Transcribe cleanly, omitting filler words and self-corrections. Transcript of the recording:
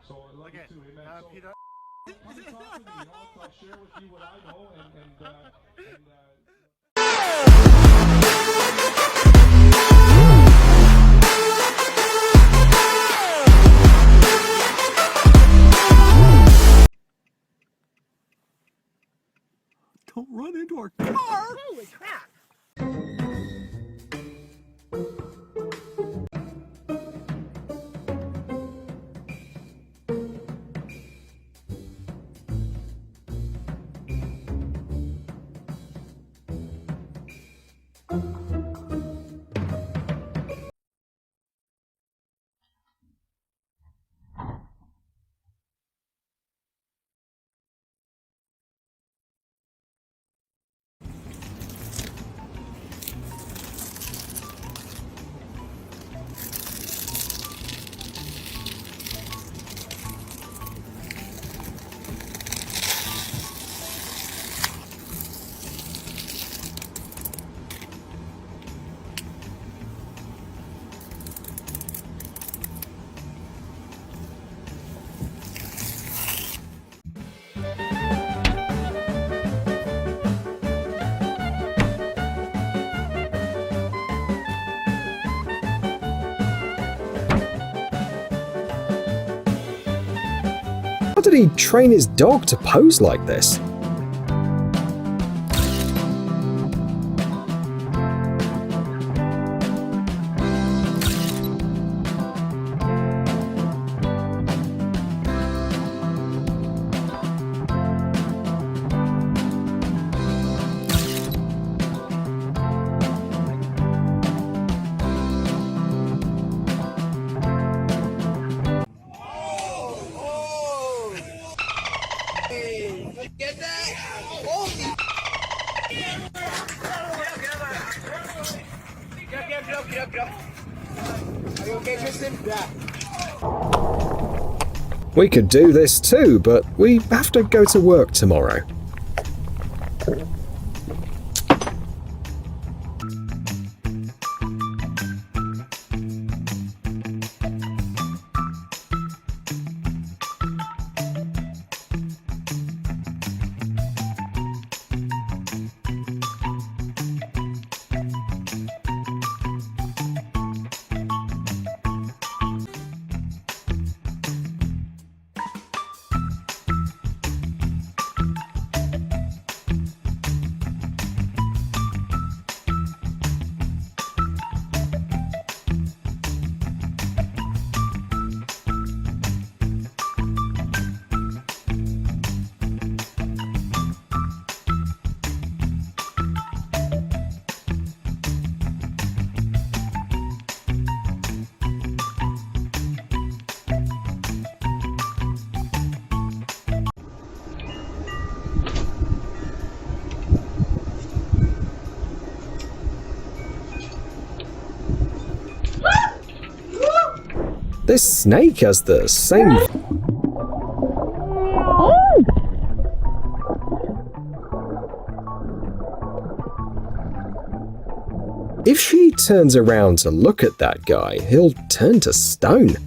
So I love you too, amen. So Peter. come and talk to me, I'll share with you what I know Don't run into our car! Holy crap! How did he train his dog to pose like this? Get that? Holy! Get up. Are you okay, Tristan? Yeah. We could do this too, but we have to go to work tomorrow. This snake has the same... If she turns around to look at that guy, he'll turn to stone.